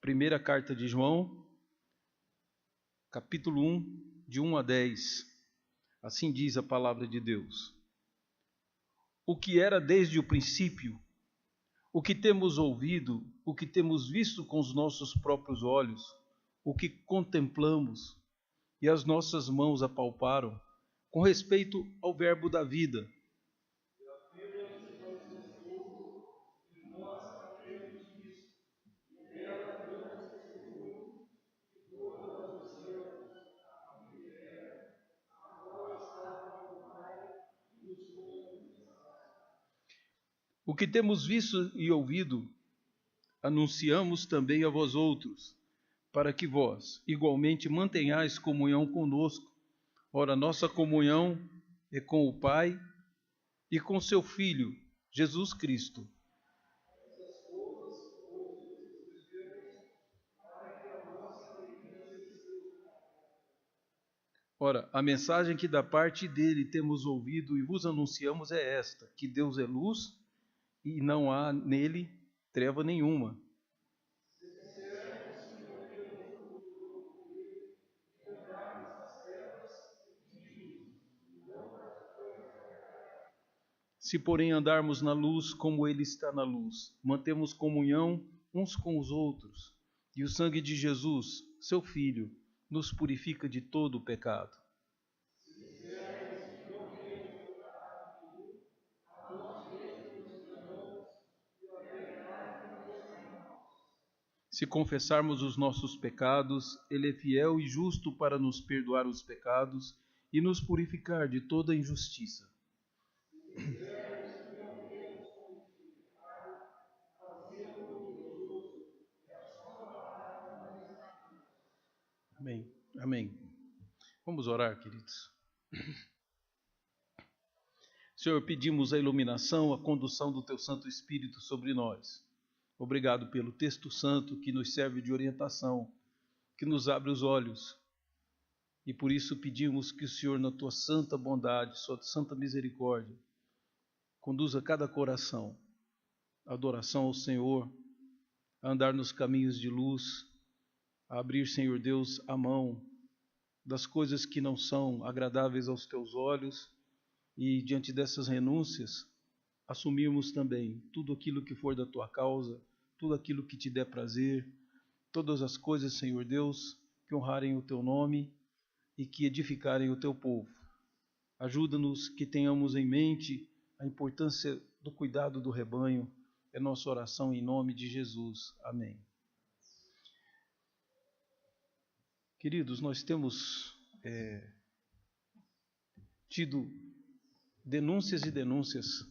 Primeira carta de João, capítulo 1, de 1 a 10. Assim diz a palavra de Deus. O que era desde o princípio, o que temos ouvido, o que temos visto com os nossos próprios olhos, o que contemplamos e as nossas mãos apalparam, com respeito ao verbo da vida. O que temos visto e ouvido, anunciamos também a vós outros, para que vós igualmente mantenhais comunhão conosco. Ora, nossa comunhão é com o Pai e com seu Filho, Jesus Cristo. Ora, a mensagem que da parte dele temos ouvido e vos anunciamos é esta, que Deus é luz e não há nele treva nenhuma. Se, porém, andarmos na luz como ele está na luz, mantemos comunhão uns com os outros, e o sangue de Jesus, seu Filho, nos purifica de todo o pecado. Se confessarmos os nossos pecados, ele é fiel e justo para nos perdoar os pecados e nos purificar de toda injustiça. Amém. Amém. Vamos orar, queridos. Senhor, pedimos a iluminação, a condução do Teu Santo Espírito sobre nós. Obrigado pelo texto santo que nos serve de orientação, que nos abre os olhos. E por isso pedimos que o Senhor, na Tua santa bondade, Sua santa misericórdia, conduza cada coração à adoração ao Senhor, a andar nos caminhos de luz, a abrir, Senhor Deus, a mão das coisas que não são agradáveis aos Teus olhos e, diante dessas renúncias, assumirmos também tudo aquilo que for da Tua causa, tudo aquilo que Te der prazer, todas as coisas, Senhor Deus, que honrarem o Teu nome e que edificarem o Teu povo. Ajuda-nos que tenhamos em mente a importância do cuidado do rebanho. É nossa oração em nome de Jesus. Amém. Queridos, nós temos tido denúncias e denúncias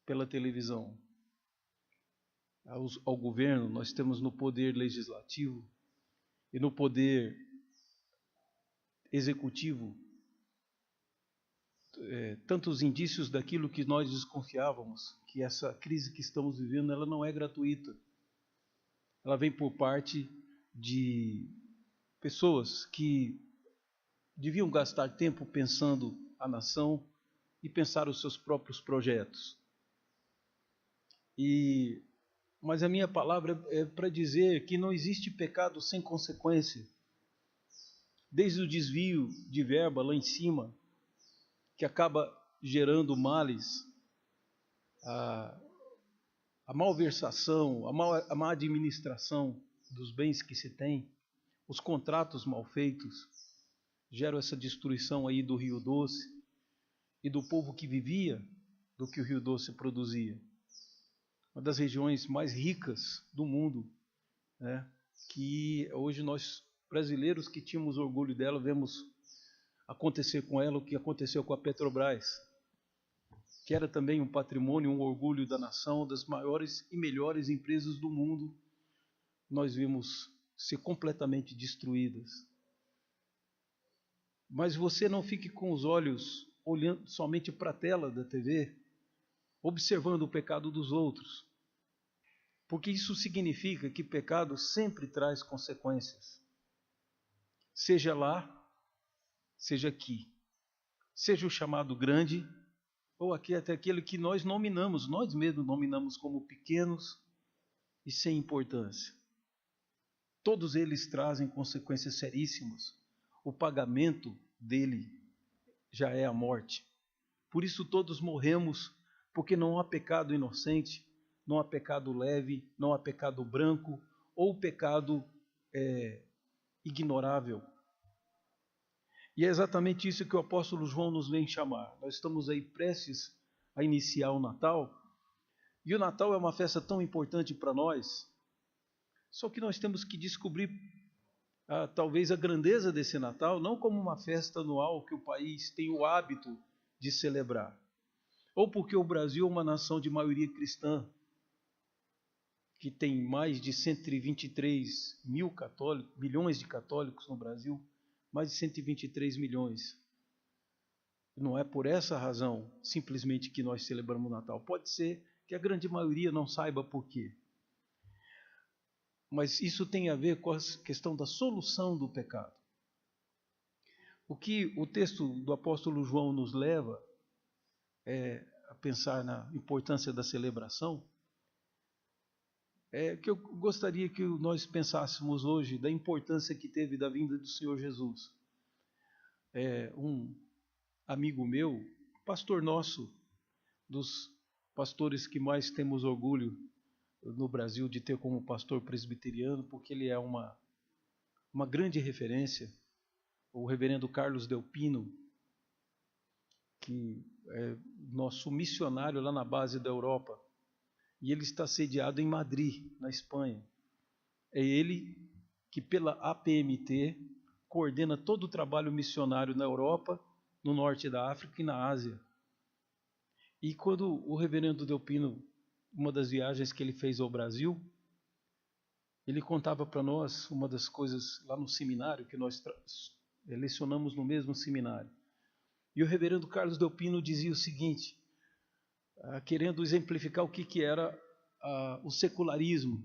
pela televisão ao governo. Nós temos no poder legislativo e no poder executivo tantos indícios daquilo que nós desconfiávamos, que essa crise que estamos vivendo, ela não é gratuita. Ela vem por parte de pessoas que deviam gastar tempo pensando a nação e pensar os seus próprios projetos. Mas a minha palavra é para dizer que não existe pecado sem consequência. Desde o desvio de verba lá em cima, que acaba gerando males, a malversação, a má administração dos bens que se tem, os contratos mal feitos, geram essa destruição aí do Rio Doce e do povo que vivia do que o Rio Doce produzia. Uma das regiões mais ricas do mundo, né, que hoje nós, brasileiros que tínhamos orgulho dela, vemos acontecer com ela o que aconteceu com a Petrobras, que era também um patrimônio, um orgulho da nação, das maiores e melhores empresas do mundo. Nós vimos ser completamente destruídas. Mas você não fique com os olhos olhando somente para a tela da TV, observando o pecado dos outros, porque isso significa que pecado sempre traz consequências, seja lá, seja aqui, seja o chamado grande, ou aqui até aquele que nós nominamos, nós mesmos nominamos como pequenos e sem importância. todos eles trazem consequências seríssimas. O pagamento dele já é a morte. Por isso todos morremos, porque não há pecado inocente, não há pecado leve, não há pecado branco ou pecado ignorável. E é exatamente isso que o apóstolo João nos vem chamar. Nós estamos aí prestes a iniciar o Natal, e o Natal é uma festa tão importante para nós, só que nós temos que descobrir talvez a grandeza desse Natal, não como uma festa anual que o país tem o hábito de celebrar, ou porque o Brasil é uma nação de maioria cristã, que tem mais de 123 milhões de católicos no Brasil, mais de 123 milhões. Não é por essa razão, simplesmente, que nós celebramos o Natal. Pode ser que a grande maioria não saiba por quê. Mas isso tem a ver com a questão da solução do pecado. O que o texto do apóstolo João nos leva a pensar na importância da celebração, é que eu gostaria que nós pensássemos hoje da importância que teve da vinda do Senhor Jesus. Um amigo meu, pastor nosso, dos pastores que mais temos orgulho no Brasil de ter como pastor presbiteriano, porque ele é uma grande referência, o reverendo Carlos Del Pino, que é nosso missionário lá na base da Europa, e ele está sediado em Madrid, na Espanha. É ele que, pela APMT, coordena todo o trabalho missionário na Europa, no norte da África e na Ásia. E quando o reverendo Del Pino, uma das viagens que ele fez ao Brasil, ele contava para nós uma das coisas lá no seminário, que nós lecionamos no mesmo seminário. E o reverendo Carlos Del Pino dizia o seguinte, querendo exemplificar o que era o secularismo.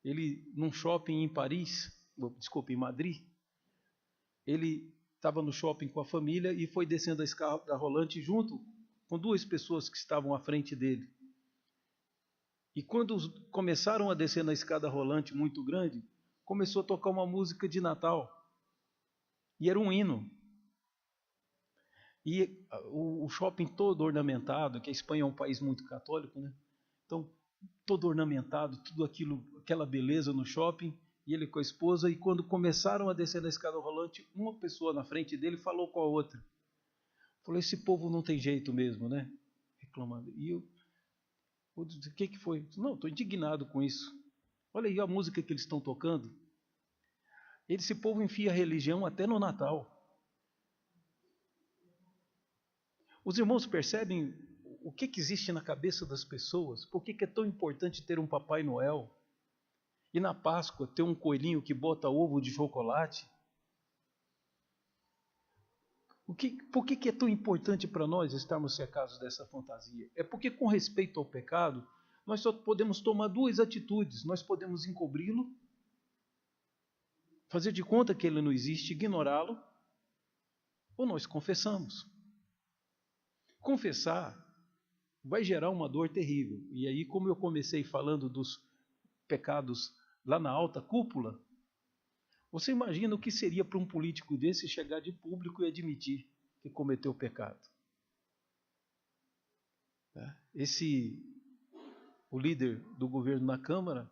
Ele, num shopping em Madrid, ele estava no shopping com a família e foi descendo a escada rolante junto com duas pessoas que estavam à frente dele. E quando começaram a descer na escada rolante muito grande, começou a tocar uma música de Natal. E era um hino. E o shopping todo ornamentado, que a Espanha é um país muito católico, né? Então, todo ornamentado, tudo aquilo, aquela beleza no shopping, e ele com a esposa, e quando começaram a descer na escada rolante, uma pessoa na frente dele falou com a outra. Falou, esse povo não tem jeito mesmo, né? Reclamando. E eu disse, o que foi? Não, estou indignado com isso. Olha aí a música que eles estão tocando. Esse povo enfia a religião até no Natal. Os irmãos percebem o que existe na cabeça das pessoas? Por que é tão importante ter um Papai Noel? E na Páscoa ter um coelhinho que bota ovo de chocolate? Por que é tão importante para nós estarmos cercados dessa fantasia? É porque, com respeito ao pecado, nós só podemos tomar duas atitudes. Nós podemos encobri-lo, fazer de conta que ele não existe, ignorá-lo, ou nós confessamos. Confessar vai gerar uma dor terrível. E aí, como eu comecei falando dos pecados lá na alta cúpula, você imagina o que seria para um político desse chegar de público e admitir que cometeu pecado. O líder do governo na Câmara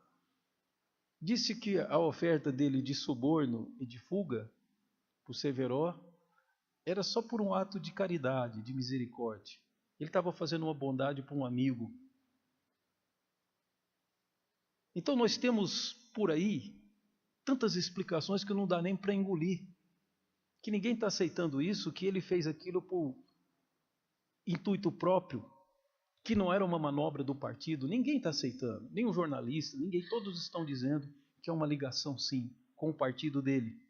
disse que a oferta dele de suborno e de fuga por Severo era só por um ato de caridade, de misericórdia. Ele estava fazendo uma bondade para um amigo. Então nós temos por aí tantas explicações que não dá nem para engolir. Que ninguém está aceitando isso, que ele fez aquilo por intuito próprio, que não era uma manobra do partido. Ninguém está aceitando, nem um jornalista, ninguém. Todos estão dizendo que é uma ligação, sim, com o partido dele.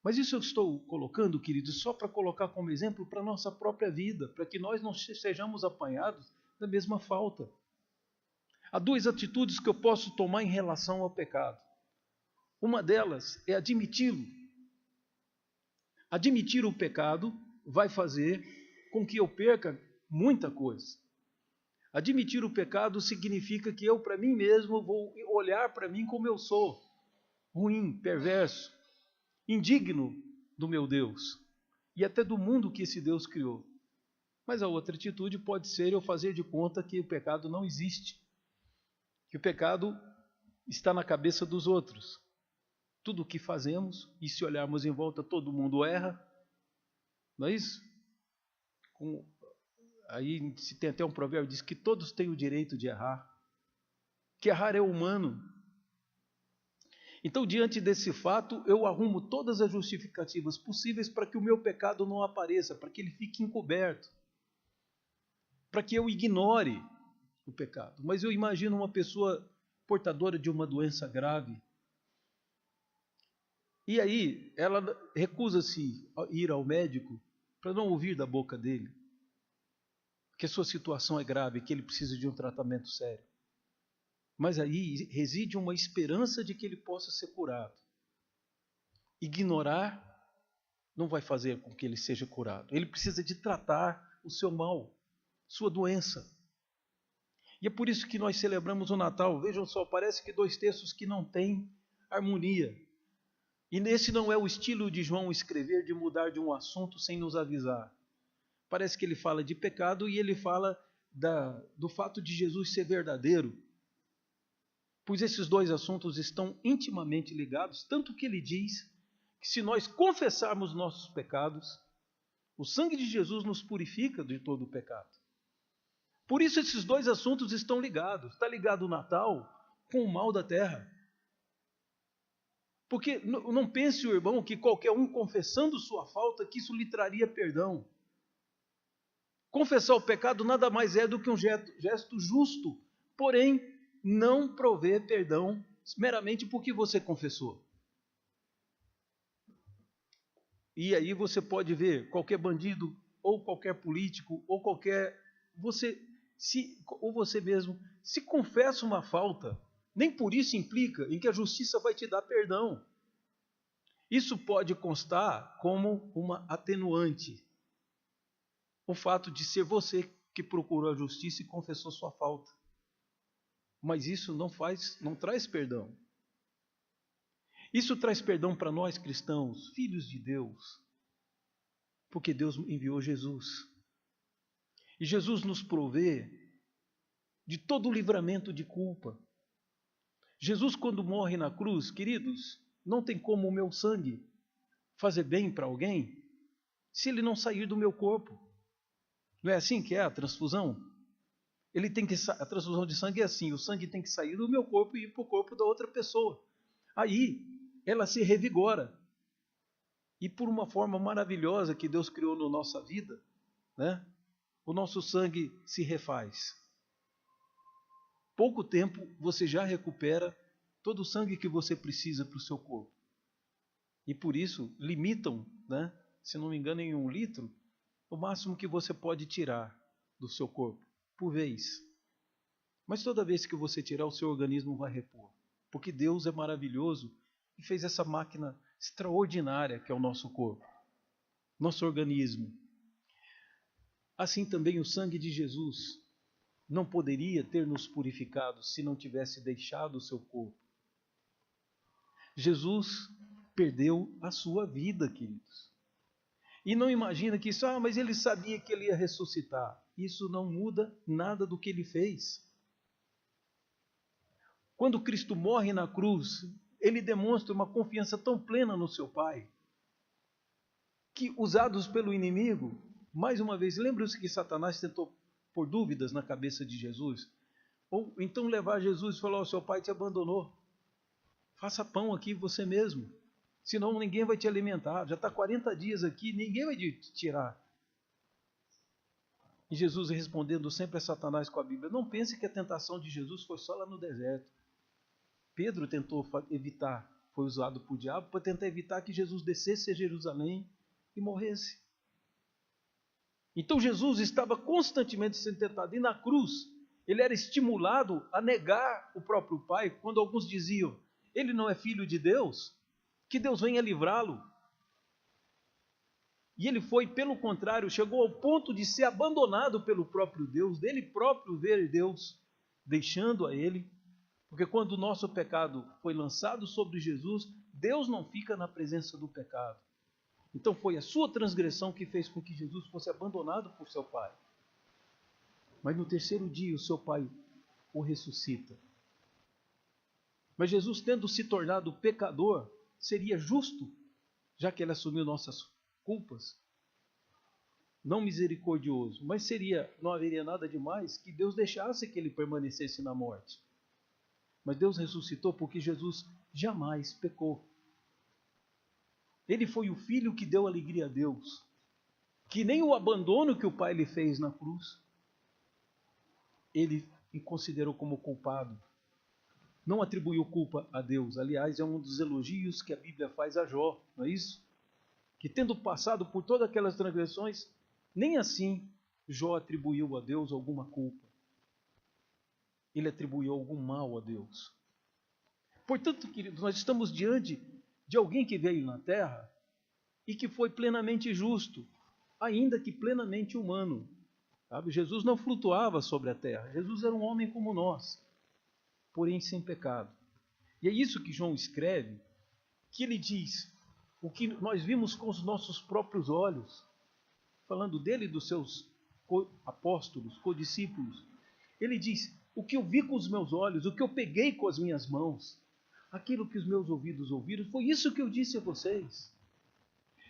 Mas isso eu estou colocando, queridos, só para colocar como exemplo para a nossa própria vida, para que nós não sejamos apanhados da mesma falta. Há duas atitudes que eu posso tomar em relação ao pecado. Uma delas é admiti-lo. Admitir o pecado vai fazer com que eu perca muita coisa. Admitir o pecado significa que eu, para mim mesmo, vou olhar para mim como eu sou. ruim, perverso, indigno do meu Deus e até do mundo que esse Deus criou. Mas a outra atitude pode ser eu fazer de conta que o pecado não existe, que o pecado está na cabeça dos outros. Tudo o que fazemos, e se olharmos em volta, todo mundo erra, não é isso? Aí se tem até um provérbio que diz que todos têm o direito de errar, que errar é humano. Então, diante desse fato, eu arrumo todas as justificativas possíveis para que o meu pecado não apareça, para que ele fique encoberto, para que eu ignore o pecado. Mas eu imagino uma pessoa portadora de uma doença grave, e aí ela recusa-se a ir ao médico para não ouvir da boca dele que a sua situação é grave, que ele precisa de um tratamento sério. Mas aí reside uma esperança de que ele possa ser curado. Ignorar não vai fazer com que ele seja curado. Ele precisa de tratar o seu mal, sua doença. E é por isso que nós celebramos o Natal. Vejam só, parece que dois textos que não têm harmonia. E nesse não é o estilo de João escrever, de mudar de um assunto sem nos avisar. Parece que ele fala de pecado e ele fala do fato de Jesus ser verdadeiro. Pois esses dois assuntos estão intimamente ligados, tanto que ele diz que se nós confessarmos nossos pecados, o sangue de Jesus nos purifica de todo o pecado. Por isso esses dois assuntos estão ligados. Está ligado o Natal com o mal da terra. Porque não pense, o irmão, que qualquer um confessando sua falta, que isso lhe traria perdão. Confessar o pecado nada mais é do que um gesto justo, porém não provê perdão meramente porque você confessou. E aí você pode ver qualquer bandido, ou qualquer político, ou você mesmo, se confessa uma falta, nem por isso implica em que a justiça vai te dar perdão. Isso pode constar como uma atenuante. O fato de ser você que procurou a justiça e confessou sua falta. Mas isso não traz perdão. Isso traz perdão para nós cristãos, filhos de Deus, porque Deus enviou Jesus. E Jesus nos provê de todo o livramento de culpa. Jesus, quando morre na cruz, queridos, não tem como o meu sangue fazer bem para alguém se ele não sair do meu corpo. Não é assim que é a transfusão? A transfusão de sangue é assim, o sangue tem que sair do meu corpo e ir para o corpo da outra pessoa. Aí ela se revigora. E por uma forma maravilhosa que Deus criou na nossa vida, né, o nosso sangue se refaz. Pouco tempo você já recupera todo o sangue que você precisa para o seu corpo. E por isso limitam, né, se não me engano, em 1 litro, o máximo que você pode tirar do seu corpo, por vez. Mas toda vez que você tirar, o seu organismo vai repor. Porque Deus é maravilhoso e fez essa máquina extraordinária que é o nosso corpo, nosso organismo. Assim também o sangue de Jesus não poderia ter nos purificado se não tivesse deixado o seu corpo. Jesus perdeu a sua vida, queridos. E não imagina que isso, mas ele sabia que ele ia ressuscitar. Isso não muda nada do que ele fez. Quando Cristo morre na cruz, ele demonstra uma confiança tão plena no seu Pai, que usados pelo inimigo, mais uma vez, lembra-se que Satanás tentou pôr dúvidas na cabeça de Jesus? Ou então levar Jesus e falar, seu pai te abandonou. Faça pão aqui você mesmo. Senão ninguém vai te alimentar. Já está 40 dias aqui, ninguém vai te tirar. E Jesus respondendo sempre a Satanás com a Bíblia. Não pense que a tentação de Jesus foi só lá no deserto. Pedro tentou evitar, foi usado por diabo para tentar evitar que Jesus descesse a Jerusalém e morresse. Então Jesus estava constantemente sendo tentado. E na cruz, ele era estimulado a negar o próprio Pai, quando alguns diziam, ele não é filho de Deus, que Deus venha livrá-lo. E ele foi, pelo contrário, chegou ao ponto de ser abandonado pelo próprio Deus, dele próprio ver Deus deixando a ele, Porque quando o nosso pecado foi lançado sobre Jesus, Deus não fica na presença do pecado. Então foi a sua transgressão que fez com que Jesus fosse abandonado por seu Pai. Mas no terceiro dia o seu Pai o ressuscita. Mas Jesus, tendo se tornado pecador, seria justo, já que ele assumiu nossas culpas, não misericordioso, mas não haveria nada demais que Deus deixasse que ele permanecesse na morte. Mas Deus ressuscitou porque Jesus jamais pecou. Ele foi o filho que deu alegria a Deus, que nem o abandono que o Pai lhe fez na cruz, ele o considerou como culpado. Não atribuiu culpa a Deus. Aliás, é um dos elogios que a Bíblia faz a Jó, não é isso? Que tendo passado por todas aquelas transgressões, nem assim Jó atribuiu a Deus alguma culpa. Ele atribuiu algum mal a Deus. Portanto, queridos, nós estamos diante de alguém que veio na terra e que foi plenamente justo, ainda que plenamente humano. Sabe? Jesus não flutuava sobre a terra. Jesus era um homem como nós, porém sem pecado. E é isso que João escreve, que ele diz, o que nós vimos com os nossos próprios olhos, falando dele e dos seus apóstolos, codiscípulos. Ele diz, o que eu vi com os meus olhos, o que eu peguei com as minhas mãos, aquilo que os meus ouvidos ouviram, foi isso que eu disse a vocês.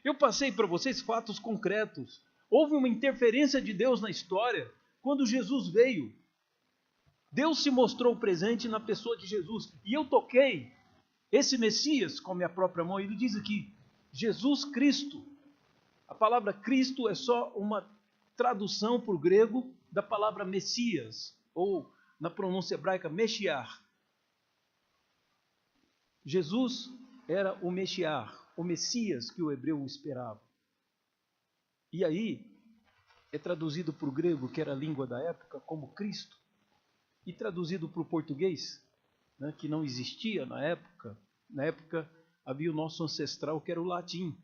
Eu passei para vocês fatos concretos. Houve uma interferência de Deus na história quando Jesus veio. Deus se mostrou presente na pessoa de Jesus. E eu toquei esse Messias com a minha própria mão. Ele diz aqui, Jesus Cristo. A palavra Cristo é só uma tradução para o grego da palavra Messias, ou na pronúncia hebraica, Meshiach. Jesus era o Meshiach, o Messias que o hebreu esperava. E aí é traduzido para o grego, que era a língua da época, como Cristo. E traduzido para o português, né, que não existia na época. Na época havia o nosso ancestral, que era o latim.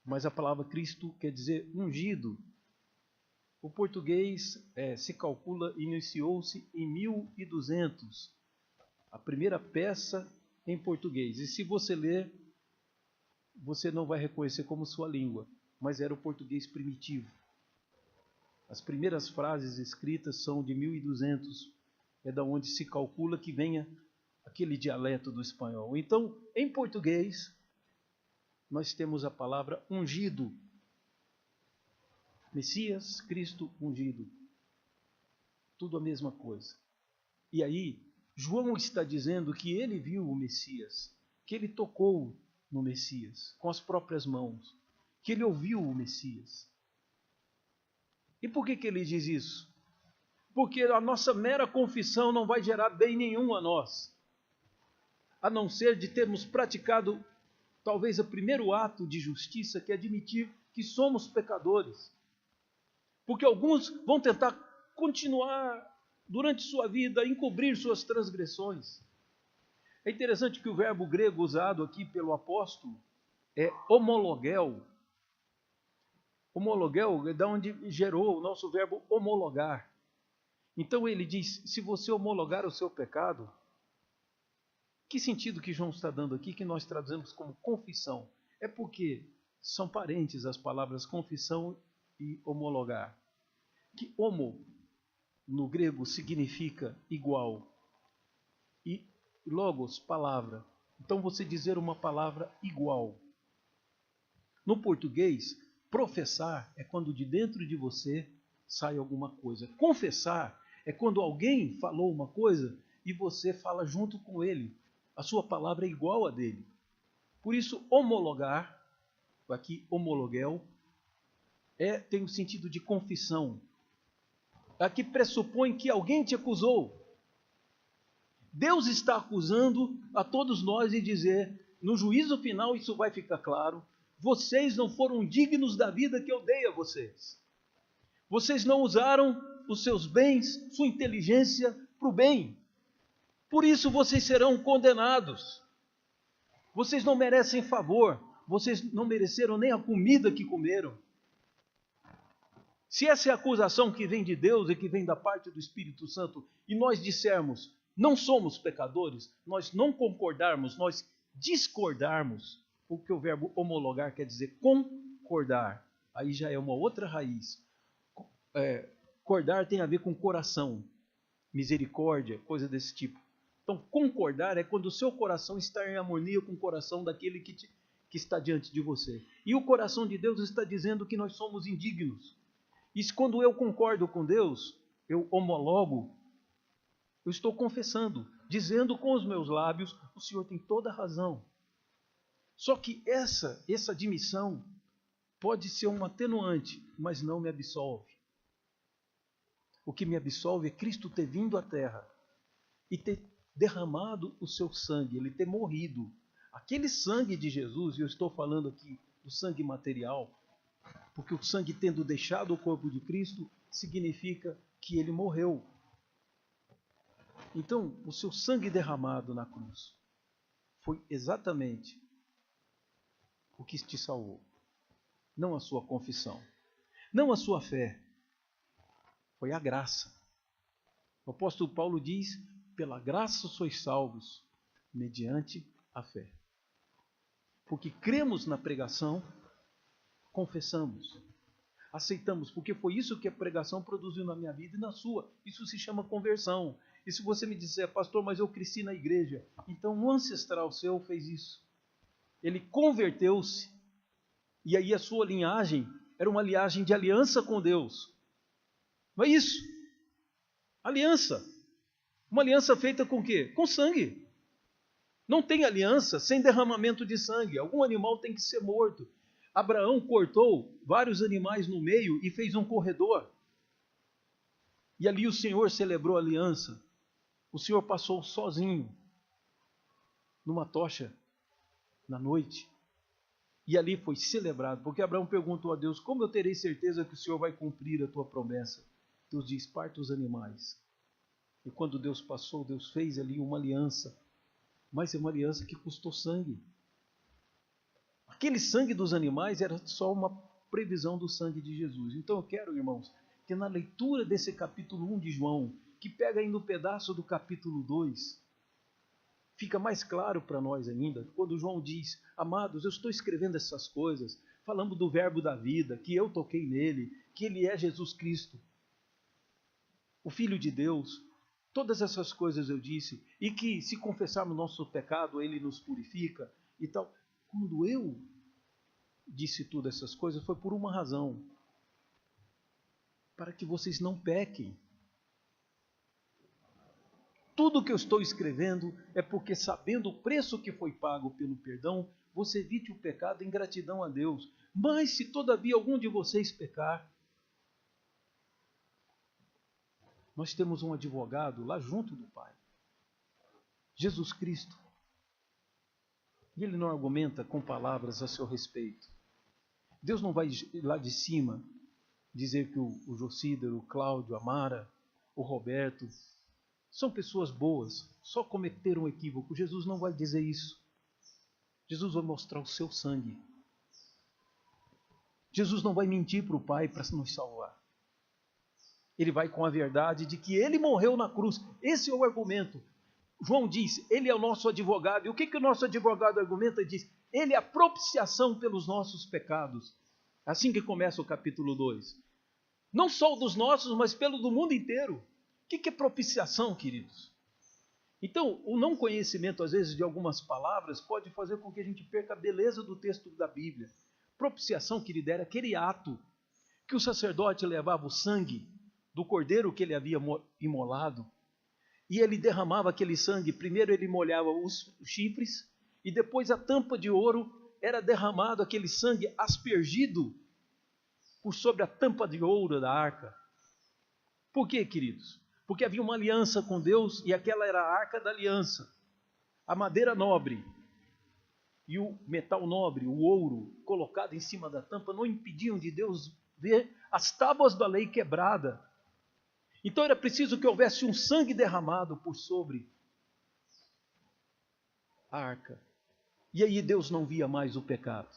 Mas a palavra Cristo quer dizer ungido. O português se calcula, iniciou-se em 1200. A primeira peça em português. E se você ler, você não vai reconhecer como sua língua, mas era o português primitivo. As primeiras frases escritas são de 1200. É da onde se calcula que venha aquele dialeto do espanhol. Então, em português, nós temos a palavra ungido. Messias, Cristo, ungido. Tudo a mesma coisa. E aí, João está dizendo que ele viu o Messias, que ele tocou no Messias com as próprias mãos, que ele ouviu o Messias. E por que ele diz isso? Porque a nossa mera confissão não vai gerar bem nenhum a nós, a não ser de termos praticado talvez o primeiro ato de justiça, que é admitir que somos pecadores. Porque alguns vão tentar continuar durante sua vida a encobrir suas transgressões. É interessante que o verbo grego usado aqui pelo apóstolo é homologel. Homologel é de onde gerou o nosso verbo homologar. Então ele diz, se você homologar o seu pecado, que sentido que João está dando aqui, que nós traduzimos como confissão? É porque são parentes as palavras confissão e homologar. Que homo, no grego, significa igual. E logos, palavra. Então você dizer uma palavra igual. No português, professar é quando de dentro de você sai alguma coisa. Confessar é quando alguém falou uma coisa e você fala junto com ele. A sua palavra é igual a dele. Por isso, homologar, aqui homologel, tem o sentido de confissão. Aqui pressupõe que alguém te acusou. Deus está acusando a todos nós e dizer, no juízo final isso vai ficar claro, vocês não foram dignos da vida que eu dei a vocês. Vocês não usaram os seus bens, sua inteligência para o bem. Por isso vocês serão condenados. Vocês não merecem favor. Vocês não mereceram nem a comida que comeram. Se essa é a acusação que vem de Deus e que vem da parte do Espírito Santo, e nós dissermos, não somos pecadores, nós não concordarmos, nós discordarmos, porque o verbo homologar quer dizer concordar, aí já é uma outra raiz. Concordar tem a ver com coração, misericórdia, coisa desse tipo. Então, concordar é quando o seu coração está em harmonia com o coração daquele que está diante de você. E o coração de Deus está dizendo que nós somos indignos. E quando eu concordo com Deus, eu homologo, eu estou confessando, dizendo com os meus lábios, o Senhor tem toda a razão. Só que essa admissão pode ser um atenuante, mas não me absolve. O que me absolve é Cristo ter vindo à terra e ter derramado o seu sangue, ele ter morrido. Aquele sangue de Jesus, e eu estou falando aqui do sangue material, porque o sangue tendo deixado o corpo de Cristo, significa que ele morreu. Então, o seu sangue derramado na cruz foi exatamente o que te salvou. Não a sua confissão, não a sua fé, foi a graça. O apóstolo Paulo diz, pela graça sois salvos, mediante a fé. Porque cremos na pregação, confessamos, aceitamos, porque foi isso que a pregação produziu na minha vida e na sua. Isso se chama conversão. E se você me disser, pastor, mas eu cresci na igreja, então um ancestral seu fez isso. Ele converteu-se, e aí a sua linhagem era uma linhagem de aliança com Deus. Não é isso? Aliança. Uma aliança feita com o quê? Com sangue. Não tem aliança sem derramamento de sangue. Algum animal tem que ser morto. Abraão cortou vários animais no meio e fez um corredor. E ali o Senhor celebrou a aliança. O Senhor passou sozinho numa tocha na noite. E ali foi celebrado. Porque Abraão perguntou a Deus, como eu terei certeza que o Senhor vai cumprir a tua promessa? Deus diz, parta os animais. E quando Deus passou, Deus fez ali uma aliança. Mas é uma aliança que custou sangue. Aquele sangue dos animais era só uma previsão do sangue de Jesus. Então eu quero, irmãos, que na leitura desse capítulo 1 de João, que pega ainda um pedaço do capítulo 2, fica mais claro para nós ainda, quando João diz, amados, eu estou escrevendo essas coisas, falando do verbo da vida, que eu toquei nele, que ele é Jesus Cristo, o Filho de Deus. Todas essas coisas eu disse, e que se confessarmos nosso pecado, ele nos purifica e tal. Quando eu disse todas essas coisas, foi por uma razão. Para que vocês não pequem. Tudo que eu estou escrevendo é porque, sabendo o preço que foi pago pelo perdão, você evite o pecado em gratidão a Deus. Mas se todavia algum de vocês pecar, nós temos um advogado lá junto do Pai, Jesus Cristo. E ele não argumenta com palavras a seu respeito. Deus não vai lá de cima dizer que o Jocídero, o Cláudio, a Mara, o Roberto são pessoas boas, só cometeram um equívoco. Jesus não vai dizer isso. Jesus vai mostrar o seu sangue. Jesus não vai mentir para o Pai para nos salvar. Ele vai com a verdade de que ele morreu na cruz. Esse é o argumento. João diz, ele é o nosso advogado. E o que o nosso advogado argumenta? Ele diz, ele é a propiciação pelos nossos pecados. Assim que começa o capítulo 2. Não só o dos nossos, mas pelo do mundo inteiro. O que é propiciação, queridos? Então, o não conhecimento, às vezes, de algumas palavras pode fazer com que a gente perca a beleza do texto da Bíblia. Propiciação, querido, era aquele ato que o sacerdote levava o sangue do cordeiro que ele havia imolado, e ele derramava aquele sangue. Primeiro ele molhava os chifres, e depois a tampa de ouro era derramado aquele sangue aspergido por sobre a tampa de ouro da arca. Por quê, queridos? Porque havia uma aliança com Deus, e aquela era a arca da aliança. A madeira nobre e o metal nobre, o ouro, colocado em cima da tampa, não impediam de Deus ver as tábuas da lei quebrada. Então era preciso que houvesse um sangue derramado por sobre a arca. E aí Deus não via mais o pecado.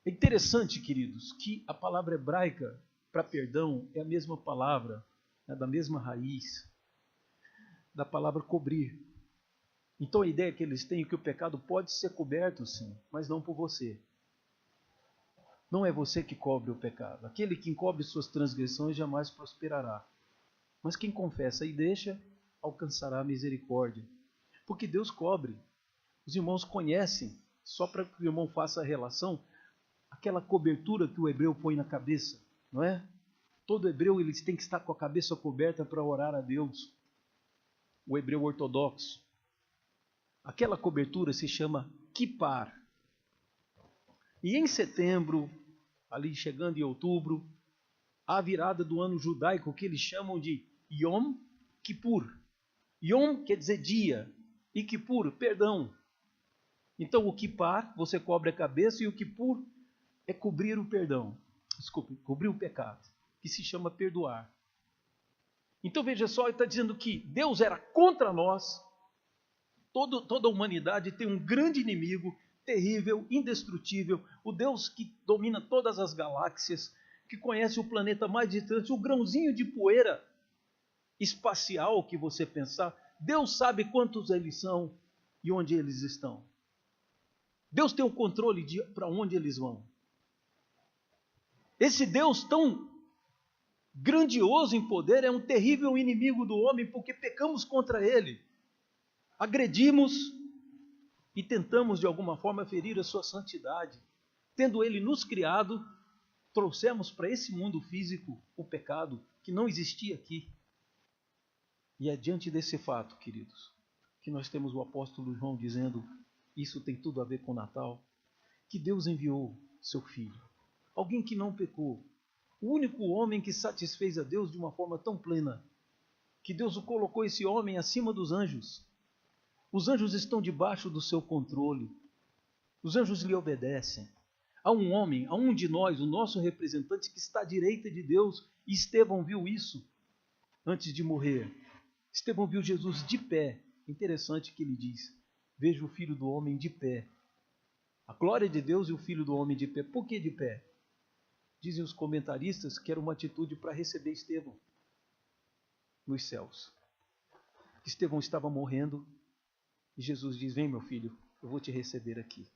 É interessante, queridos, que a palavra hebraica para perdão é a mesma palavra, é da mesma raiz da palavra cobrir. Então a ideia que eles têm é que o pecado pode ser coberto, sim, mas não por você. Não é você que cobre o pecado. Aquele que encobre suas transgressões jamais prosperará. Mas quem confessa e deixa, alcançará a misericórdia. Porque Deus cobre. Os irmãos conhecem, só para que o irmão faça a relação, aquela cobertura que o hebreu põe na cabeça, não é? Todo hebreu ele tem que estar com a cabeça coberta para orar a Deus. O hebreu ortodoxo. Aquela cobertura se chama kippar. E em setembro, ali chegando em outubro, a virada do ano judaico que eles chamam de Yom Kippur. Yom quer dizer dia e Kippur, perdão. Então o kippar, você cobre a cabeça, e o Kippur é cobrir o perdão. Desculpe, cobrir o pecado, que se chama perdoar. Então veja só, ele está dizendo que Deus era contra nós. Toda a humanidade tem um grande inimigo, terrível, indestrutível, o Deus que domina todas as galáxias, que conhece o planeta mais distante, o grãozinho de poeira espacial que você pensar. Deus sabe quantos eles são e onde eles estão. Deus tem o controle de para onde eles vão. Esse Deus tão grandioso em poder é um terrível inimigo do homem, porque pecamos contra ele. Agredimos e tentamos de alguma forma ferir a sua santidade. Tendo ele nos criado, trouxemos para esse mundo físico o pecado que não existia aqui. E é diante desse fato, queridos, que nós temos o apóstolo João dizendo, isso tem tudo a ver com o Natal, que Deus enviou seu Filho, alguém que não pecou, o único homem que satisfez a Deus de uma forma tão plena, que Deus o colocou esse homem acima dos anjos. Os anjos estão debaixo do seu controle. Os anjos lhe obedecem. Há um homem, há um de nós, o nosso representante, que está à direita de Deus. E Estevão viu isso antes de morrer. Estevão viu Jesus de pé. Interessante que ele diz, veja o Filho do Homem de pé. A glória de Deus e o Filho do Homem de pé. Por que de pé? Dizem os comentaristas que era uma atitude para receber Estevão nos céus. Estevão estava morrendo. E Jesus diz, vem meu filho, eu vou te receber aqui.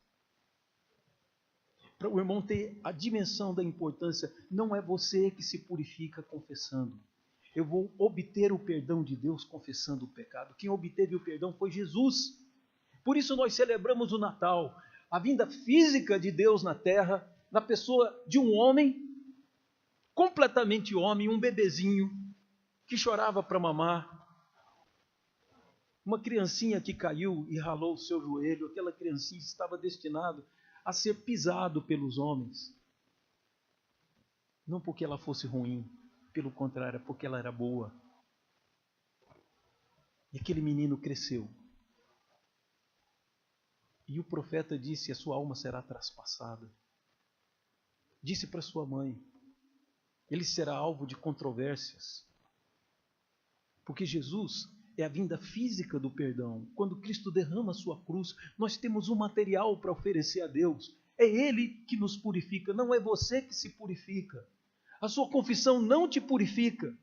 Para o irmão ter a dimensão da importância, não é você que se purifica confessando. Eu vou obter o perdão de Deus confessando o pecado. Quem obteve o perdão foi Jesus. Por isso nós celebramos o Natal, a vinda física de Deus na terra, na pessoa de um homem, completamente homem, um bebezinho, que chorava para mamar. Uma criancinha que caiu e ralou o seu joelho, aquela criancinha estava destinada a ser pisado pelos homens. Não porque ela fosse ruim, pelo contrário, porque ela era boa. E aquele menino cresceu. E o profeta disse, a sua alma será traspassada. Disse para sua mãe, ele será alvo de controvérsias. Porque Jesus é a vinda física do perdão. Quando Cristo derrama a sua cruz, nós temos um material para oferecer a Deus. É Ele que nos purifica, não é você que se purifica. A sua confissão não te purifica.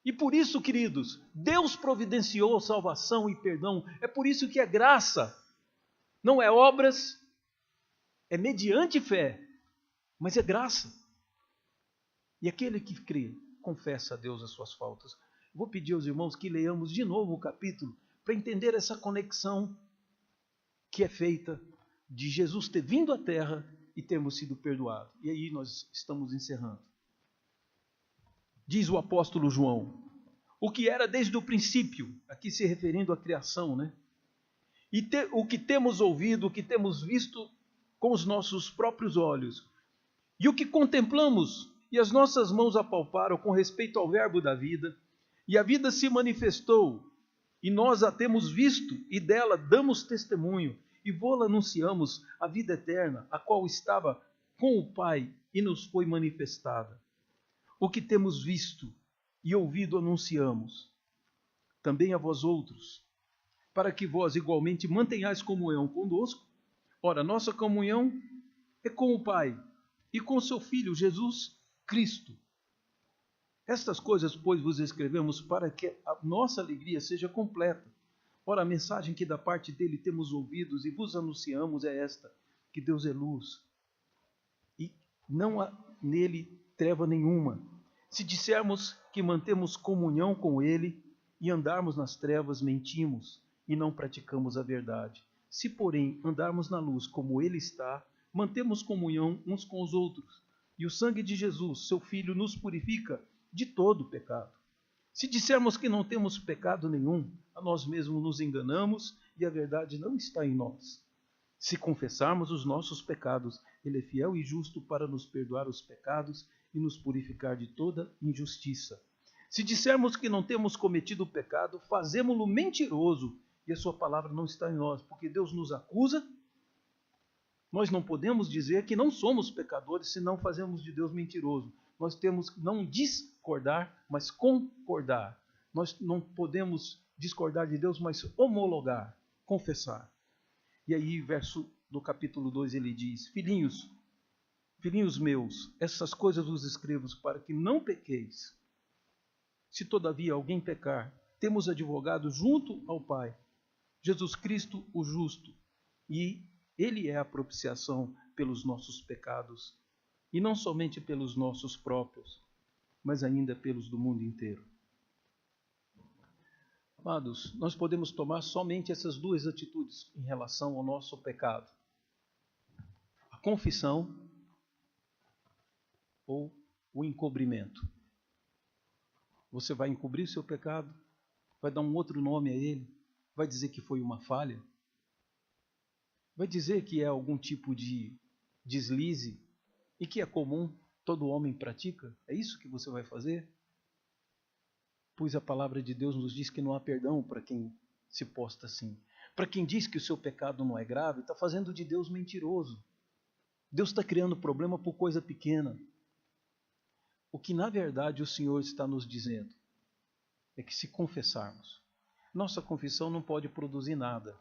E por isso, queridos, Deus providenciou salvação e perdão. É por isso que é graça. Não é obras, é mediante fé, mas é graça. E aquele que crê, confessa a Deus as suas faltas. Vou pedir aos irmãos que leiamos de novo o capítulo para entender essa conexão que é feita de Jesus ter vindo à terra e termos sido perdoados. E aí nós estamos encerrando. Diz o apóstolo João, o que era desde o princípio, aqui se referindo à criação, né? E o que temos ouvido, o que temos visto com os nossos próprios olhos, e o que contemplamos e as nossas mãos apalparam com respeito ao verbo da vida, e a vida se manifestou, e nós a temos visto, e dela damos testemunho, e vô-la anunciamos a vida eterna, a qual estava com o Pai, e nos foi manifestada. O que temos visto e ouvido anunciamos, também a vós outros, para que vós igualmente mantenhais comunhão conosco. Ora, nossa comunhão é com o Pai e com seu Filho, Jesus Cristo. Estas coisas, pois, vos escrevemos para que a nossa alegria seja completa. Ora, a mensagem que da parte dele temos ouvidos e vos anunciamos é esta, que Deus é luz e não há nele treva nenhuma. Se dissermos que mantemos comunhão com ele e andarmos nas trevas, mentimos e não praticamos a verdade. Se, porém, andarmos na luz como ele está, mantemos comunhão uns com os outros, e o sangue de Jesus, seu Filho, nos purifica de todo pecado. Se dissermos que não temos pecado nenhum, a nós mesmos nos enganamos e a verdade não está em nós. Se confessarmos os nossos pecados, ele é fiel e justo para nos perdoar os pecados e nos purificar de toda injustiça. Se dissermos que não temos cometido pecado, fazemo-lo mentiroso e a sua palavra não está em nós, porque Deus nos acusa. Nós não podemos dizer que não somos pecadores se não fazemos de Deus mentiroso. Nós temos que não discordar, mas concordar. Nós não podemos discordar de Deus, mas homologar, confessar. E aí, verso do capítulo 2, ele diz: Filhinhos meus, essas coisas vos escrevo para que não pequeis. Se todavia alguém pecar, temos advogado junto ao Pai, Jesus Cristo o justo, e ele é a propiciação pelos nossos pecados, e não somente pelos nossos próprios, mas ainda pelos do mundo inteiro. Amados, nós podemos tomar somente essas duas atitudes em relação ao nosso pecado: a confissão ou o encobrimento. Você vai encobrir seu pecado, vai dar um outro nome a ele, vai dizer que foi uma falha, vai dizer que é algum tipo de deslize e que é comum, todo homem pratica. É isso que você vai fazer? Pois a palavra de Deus nos diz que não há perdão para quem se posta assim. Para quem diz que o seu pecado não é grave, está fazendo de Deus mentiroso. Deus está criando problema por coisa pequena. O que na verdade o Senhor está nos dizendo é que se confessarmos, nossa confissão não pode produzir nada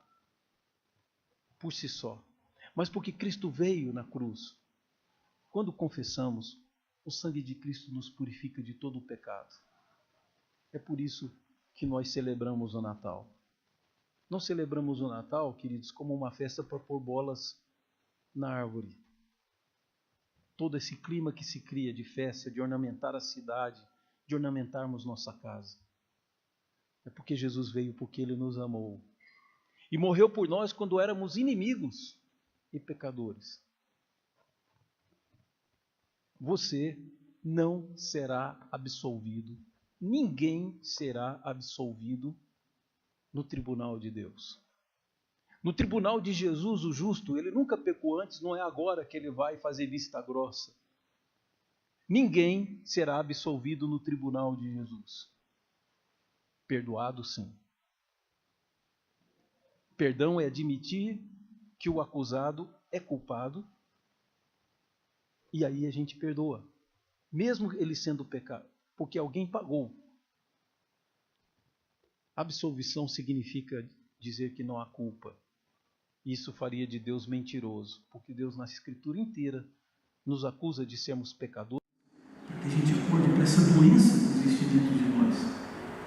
por si só, mas porque Cristo veio na cruz. Quando confessamos, o sangue de Cristo nos purifica de todo o pecado. É por isso que nós celebramos o Natal. Não celebramos o Natal, queridos, como uma festa para pôr bolas na árvore. Todo esse clima que se cria de festa, de ornamentar a cidade, de ornamentarmos nossa casa. É porque Jesus veio, porque Ele nos amou. E morreu por nós quando éramos inimigos e pecadores. Você não será absolvido. Ninguém será absolvido no tribunal de Deus. No tribunal de Jesus, o justo, ele nunca pecou antes, não é agora que ele vai fazer vista grossa. Ninguém será absolvido no tribunal de Jesus. Perdoado, sim. Perdão é admitir que o acusado é culpado e aí a gente perdoa, mesmo ele sendo pecado, porque alguém pagou. Absolvição significa dizer que não há culpa. Isso faria de Deus mentiroso, porque Deus na Escritura inteira nos acusa de sermos pecadores. Para que a gente acorde para essa doença que existe dentro de nós.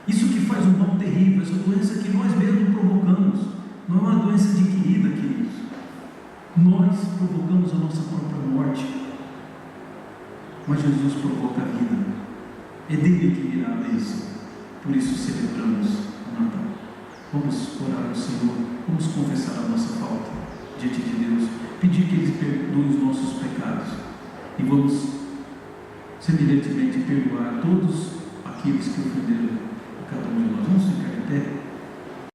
Isso que faz um mal terrível, essa doença que nós mesmos provocamos. Não é uma doença adquirida, queridos. Nós provocamos a nossa própria morte. Mas Jesus provoca a vida. É dele que virá a bênção. Por isso celebramos o Natal. Vamos orar ao Senhor. Vamos confessar a nossa falta diante de Deus. Pedir que Ele perdoe os nossos pecados. E vamos, semelhantemente, perdoar todos aqueles que ofenderam a cada um de nós. Vamos